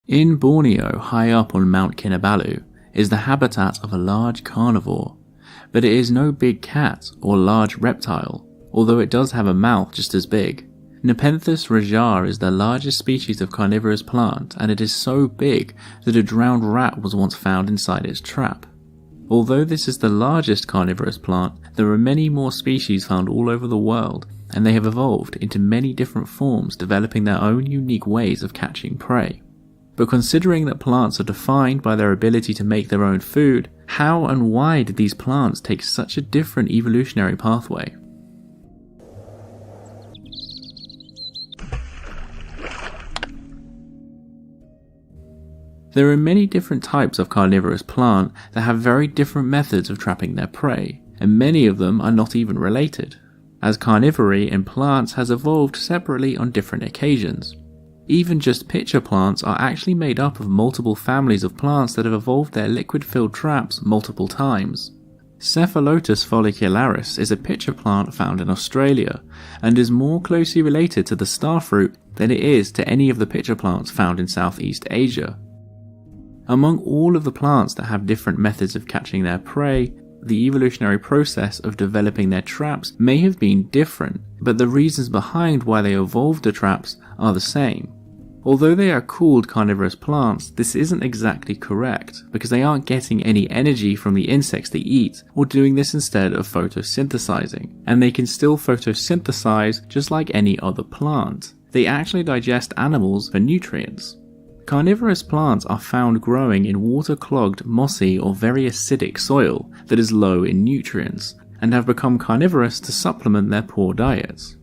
In Borneo, high up on Mount Kinabalu, is the habitat of a large carnivore, but it is no big cat or large reptile, although it does have a mouth just as big. Nepenthes rajar is the largest species of carnivorous plant, and it is so big that a drowned rat was once found inside its trap. Although this is the largest carnivorous plant, there are many more species found all over the world, and they have evolved into many different forms, developing their own unique ways of catching prey. But considering that plants are defined by their ability to make their own food, how and why did these plants take such a different evolutionary pathway? There are many different types of carnivorous plant that have very different methods of trapping their prey, and many of them are not even related, as carnivory in plants has evolved separately on different occasions. Even just pitcher plants are actually made up of multiple families of plants that have evolved their liquid-filled traps multiple times. Cephalotus follicularis is a pitcher plant found in Australia, and is more closely related to the starfruit than it is to any of the pitcher plants found in Southeast Asia. Among all of the plants that have different methods of catching their prey, the evolutionary process of developing their traps may have been different, but the reasons behind why they evolved the traps are the same. Although they are called carnivorous plants, this isn't exactly correct, because they aren't getting any energy from the insects they eat, or doing this instead of photosynthesizing, and they can still photosynthesize just like any other plant. They actually digest animals for nutrients. Carnivorous plants are found growing in water-clogged, mossy or very acidic soil that is low in nutrients, and have become carnivorous to supplement their poor diets.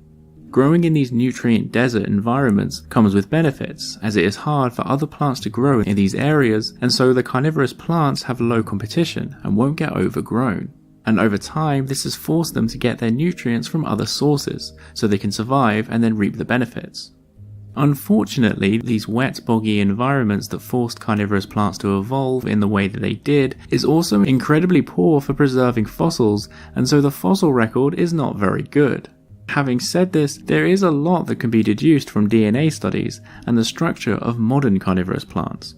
Growing in these nutrient desert environments comes with benefits, as it is hard for other plants to grow in these areas, and so the carnivorous plants have low competition and won't get overgrown. And over time, this has forced them to get their nutrients from other sources, so they can survive and then reap the benefits. Unfortunately, these wet, boggy environments that forced carnivorous plants to evolve in the way that they did is also incredibly poor for preserving fossils, and so the fossil record is not very good. Having said this, there is a lot that can be deduced from DNA studies and the structure of modern carnivorous plants.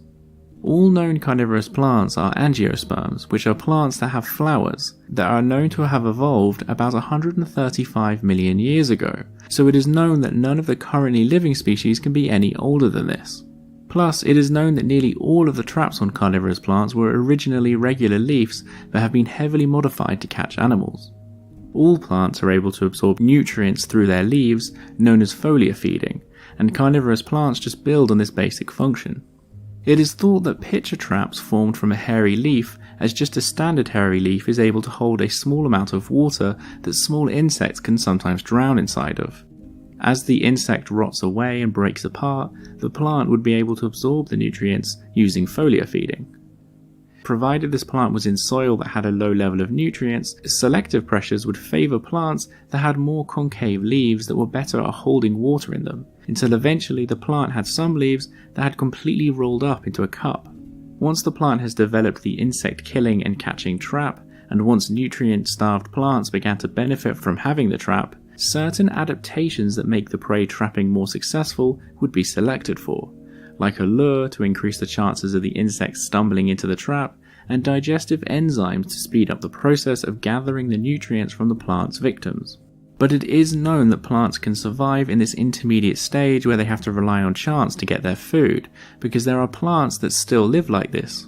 All known carnivorous plants are angiosperms, which are plants that have flowers that are known to have evolved about 135 million years ago, so it is known that none of the currently living species can be any older than this. Plus, it is known that nearly all of the traps on carnivorous plants were originally regular leaves that have been heavily modified to catch animals. All plants are able to absorb nutrients through their leaves, known as foliar feeding, and carnivorous plants just build on this basic function. It is thought that pitcher traps formed from a hairy leaf, as just a standard hairy leaf is able to hold a small amount of water that small insects can sometimes drown inside of. As the insect rots away and breaks apart, the plant would be able to absorb the nutrients using foliar feeding. Provided this plant was in soil that had a low level of nutrients, selective pressures would favour plants that had more concave leaves that were better at holding water in them, until eventually the plant had some leaves that had completely rolled up into a cup. Once the plant has developed the insect killing and catching trap, and once nutrient-starved plants began to benefit from having the trap, certain adaptations that make the prey trapping more successful would be selected for, like a lure to increase the chances of the insect stumbling into the trap, and digestive enzymes to speed up the process of gathering the nutrients from the plant's victims. But it is known that plants can survive in this intermediate stage where they have to rely on chance to get their food, because there are plants that still live like this.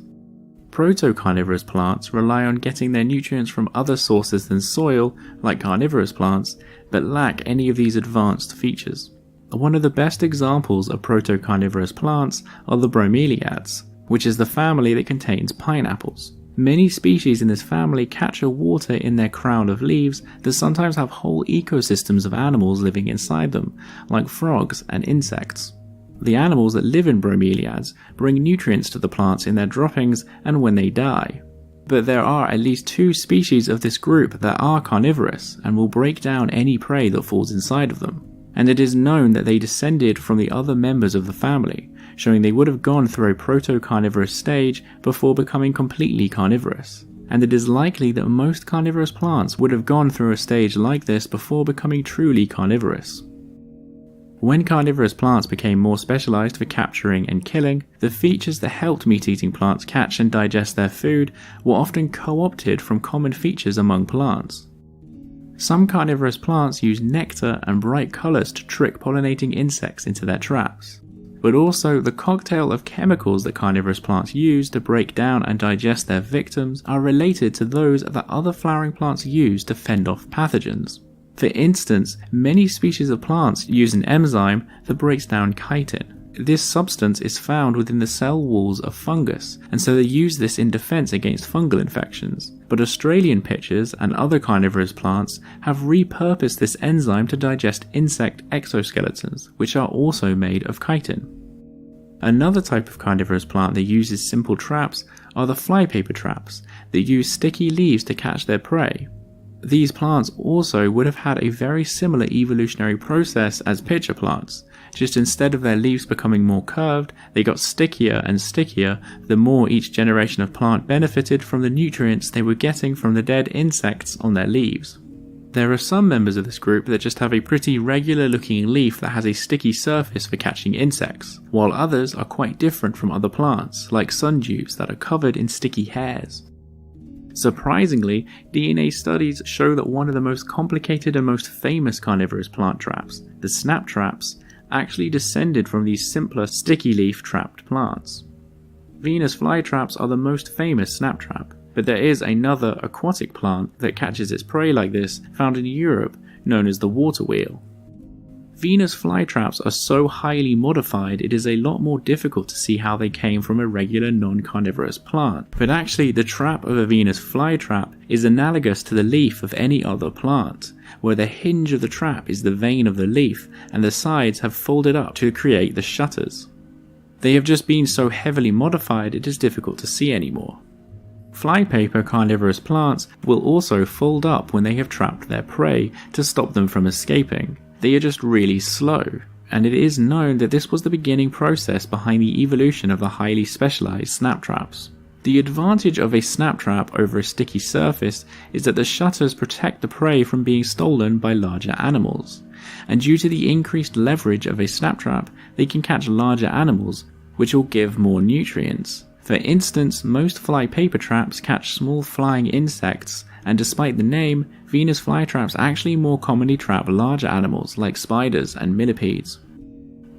Proto-carnivorous plants rely on getting their nutrients from other sources than soil, like carnivorous plants, but lack any of these advanced features. One of the best examples of proto-carnivorous plants are the bromeliads, which is the family that contains pineapples. Many species in this family capture water in their crown of leaves that sometimes have whole ecosystems of animals living inside them, like frogs and insects. The animals that live in bromeliads bring nutrients to the plants in their droppings and when they die. But there are at least 2 species of this group that are carnivorous and will break down any prey that falls inside of them. And it is known that they descended from the other members of the family, showing they would have gone through a proto-carnivorous stage before becoming completely carnivorous. And it is likely that most carnivorous plants would have gone through a stage like this before becoming truly carnivorous. When carnivorous plants became more specialized for capturing and killing, the features that helped meat-eating plants catch and digest their food were often co-opted from common features among plants. Some carnivorous plants use nectar and bright colors to trick pollinating insects into their traps. But also, the cocktail of chemicals that carnivorous plants use to break down and digest their victims are related to those that other flowering plants use to fend off pathogens. For instance, many species of plants use an enzyme that breaks down chitin. This substance is found within the cell walls of fungus, and so they use this in defense against fungal infections. But Australian pitchers and other carnivorous plants have repurposed this enzyme to digest insect exoskeletons, which are also made of chitin. Another type of carnivorous plant that uses simple traps are the flypaper traps that use sticky leaves to catch their prey. These plants also would have had a very similar evolutionary process as pitcher plants, just instead of their leaves becoming more curved, they got stickier and stickier the more each generation of plant benefited from the nutrients they were getting from the dead insects on their leaves. There are some members of this group that just have a pretty regular looking leaf that has a sticky surface for catching insects, while others are quite different from other plants, like sundews that are covered in sticky hairs. Surprisingly, DNA studies show that one of the most complicated and most famous carnivorous plant traps, the snap traps, actually descended from these simpler sticky leaf trapped plants. Venus flytraps are the most famous snap trap, but there is another aquatic plant that catches its prey like this found in Europe known as the water wheel. Venus flytraps are so highly modified it is a lot more difficult to see how they came from a regular non-carnivorous plant, but actually the trap of a Venus flytrap is analogous to the leaf of any other plant, where the hinge of the trap is the vein of the leaf and the sides have folded up to create the shutters. They have just been so heavily modified it is difficult to see anymore. Flypaper carnivorous plants will also fold up when they have trapped their prey to stop them from escaping. They are just really slow, and it is known that this was the beginning process behind the evolution of the highly specialized snap traps. The advantage of a snap trap over a sticky surface is that the shutters protect the prey from being stolen by larger animals, and due to the increased leverage of a snap trap, they can catch larger animals, which will give more nutrients. For instance, most flypaper traps catch small flying insects, and despite the name, Venus flytraps actually more commonly trap larger animals like spiders and millipedes.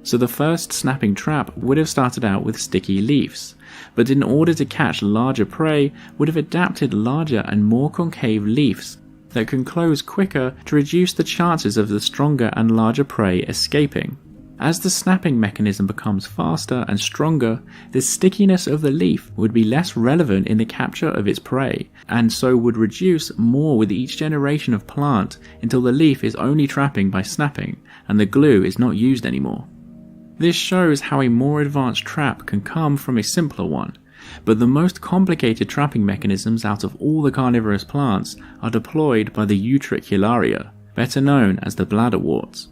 So the first snapping trap would have started out with sticky leaves, but in order to catch larger prey, would have adapted larger and more concave leaves that can close quicker to reduce the chances of the stronger and larger prey escaping. As the snapping mechanism becomes faster and stronger, the stickiness of the leaf would be less relevant in the capture of its prey, and so would reduce more with each generation of plant until the leaf is only trapping by snapping, and the glue is not used anymore. This shows how a more advanced trap can come from a simpler one, but the most complicated trapping mechanisms out of all the carnivorous plants are deployed by the Utricularia, better known as the bladderworts.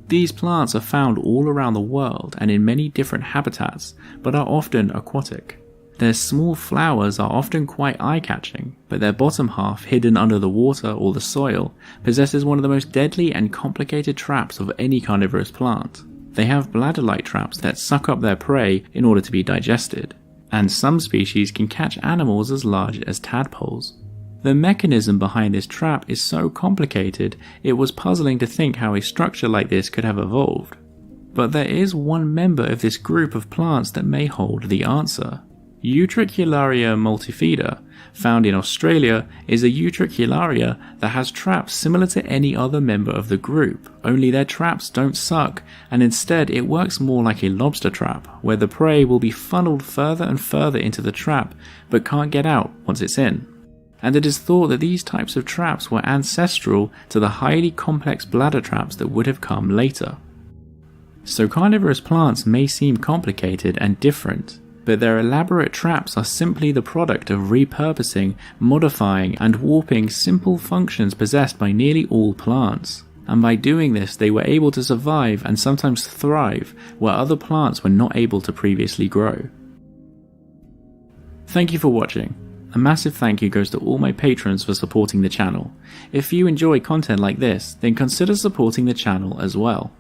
These plants are found all around the world and in many different habitats, but are often aquatic. Their small flowers are often quite eye-catching, but their bottom half, hidden under the water or the soil, possesses one of the most deadly and complicated traps of any carnivorous plant. They have bladder-like traps that suck up their prey in order to be digested, and some species can catch animals as large as tadpoles. The mechanism behind this trap is so complicated, it was puzzling to think how a structure like this could have evolved. But there is one member of this group of plants that may hold the answer. Utricularia multifida, found in Australia, is a Utricularia that has traps similar to any other member of the group, only their traps don't suck, and instead it works more like a lobster trap, where the prey will be funneled further and further into the trap, but can't get out once it's in. And it is thought that these types of traps were ancestral to the highly complex bladder traps that would have come later. So carnivorous plants may seem complicated and different, but their elaborate traps are simply the product of repurposing, modifying, and warping simple functions possessed by nearly all plants. And by doing this, they were able to survive and sometimes thrive where other plants were not able to previously grow. Thank you for watching. A massive thank you goes to all my patrons for supporting the channel. If you enjoy content like this, then consider supporting the channel as well.